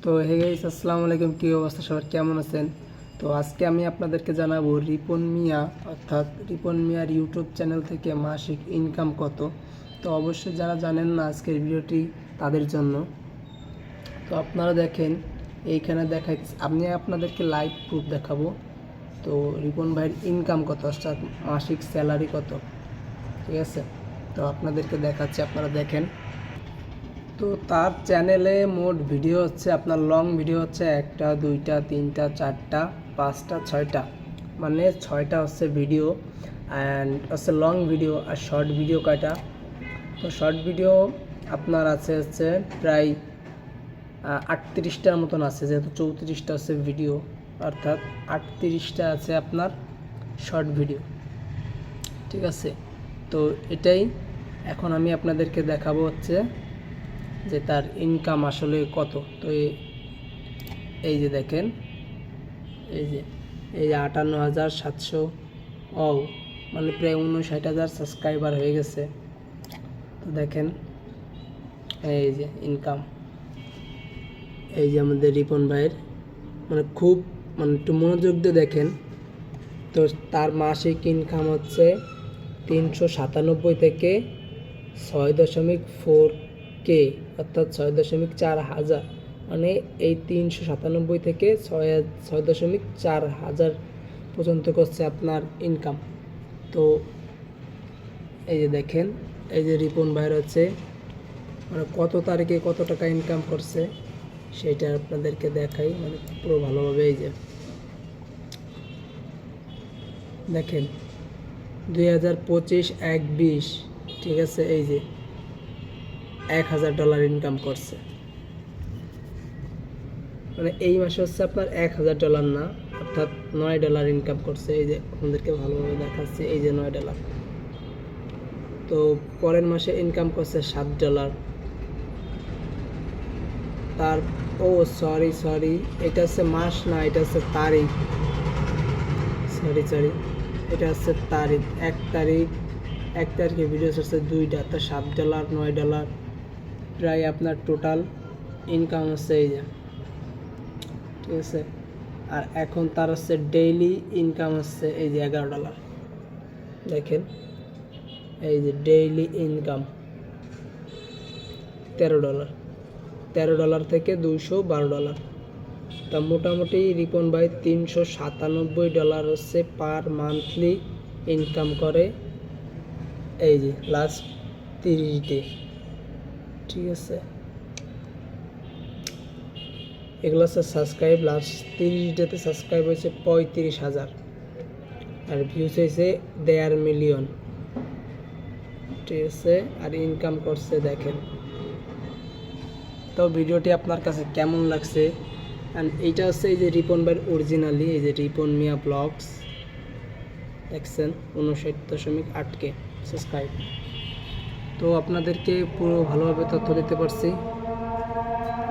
তো hey guys, আসসালামু আলাইকুম। কী অবস্থা সবার, কেমন আছেন? তো আজকে আমি আপনাদেরকে জানাবো রিপন মিয়া অর্থাৎ রিপন মিয়ার ইউটিউব চ্যানেল থেকে মাসিক ইনকাম কত। তো অবশ্যই যারা জানেন না আজকের ভিডিওটি তাদের জন্য। তো আপনারা দেখেন, এইখানে দেখাই আমি আপনাদেরকে লাইভ প্রুফ দেখাবো। তো রিপন ভাইয়ের ইনকাম কত অর্থাৎ মাসিক স্যালারি কত, ঠিক আছে? তো আপনাদেরকে দেখাচ্ছি, আপনারা দেখেন। তো তার চ্যানেলে মোট ভিডিও হচ্ছে আপনার লং ভিডিও হচ্ছে 1টা 2টা 3টা 4টা 5টা 6টা, মানে 6টা হচ্ছে ভিডিও অ্যান্ড হচ্ছে লং ভিডিও। আর শর্ট ভিডিও কয়টা? তো শর্ট ভিডিও আপনার হচ্ছে প্রায় 38টার মতন আছে, যেহেতু 34টা হচ্ছে ভিডিও, অর্থাৎ 38টা আছে আপনার শর্ট ভিডিও, ঠিক আছে? তো এটাই এখন আমি আপনাদেরকে দেখাবো হচ্ছে যে তার ইনকাম আসলে কত। তো এই যে দেখেন, এই যে 58,700 মানে প্রায় 59,000 সাবস্ক্রাইবার হয়ে গেছে। তো দেখেন এই যে ইনকাম, এই যে আমাদের রিপন ভাইয়ের, মানে খুব একটু মনোযোগ দিয়ে দেখেন। তো তার মাসিক ইনকাম হচ্ছে 397 থেকে 6.4K, অর্থাৎ 6.4 হাজার, মানে এই 397 থেকে 6.4 হাজার পর্যন্ত করছে আপনার ইনকাম। তো এই যে দেখেন, এই যে রিপন ভাইয়ের হচ্ছে মানে কত তারিখে কত টাকা ইনকাম করছে সেইটা আপনাদেরকে দেখাই, মানে পুরো ভালোভাবে। এই যে দেখেন 2025 1/20, ঠিক আছে? এই যে $1,000 ইনকাম করছে, মানে এই মাসে হচ্ছে আপনার $1,000 না, অর্থাৎ $9 ইনকাম করছে। এই যে আপনাদেরকে ভালোভাবে দেখাচ্ছি, এই যে $9। তো পরের মাসে ইনকাম করছে $7। তার সরি এটা হচ্ছে মাস না, এটা হচ্ছে তারিখ। সরি এটা হচ্ছে তারিখ, 1 তারিখে ভিডিও হচ্ছে 2টা, তো $7 $9 প্রায় আপনার টোটাল ইনকাম হচ্ছে এই যে, ঠিক আছে? আর এখন তার হচ্ছে ডেইলি ইনকাম হচ্ছে এই যে $11। দেখেন এই যে ডেইলি ইনকাম $13 থেকে $212। তা মোটামুটি রিপন ভাই $397 হচ্ছে পার মান্থলি ইনকাম করে এই যে লাস্ট 30 ডে, ঠিক আছে? এগুলো হচ্ছে সাবস্ক্রাইব, লাস্ট 30 ডেতে সাবস্ক্রাইব হয়েছে 35,000 আর ভিউজ হয়েছে 1.5 মিলিয়ন, ঠিক আছে? আর ইনকাম করছে দেখেন। তো ভিডিওটি আপনার কাছে কেমন লাগছে? অ্যান্ড এইটা হচ্ছে এই যে রিপন ভাইয়ের অরিজিনালি, এই যে রিপন মিয়া ব্লগস, দেখছেন 59.8K সাবস্ক্রাইব। তো আপনাদেরকে পুরো ভালোভাবে তথ্য দিতে পারছি।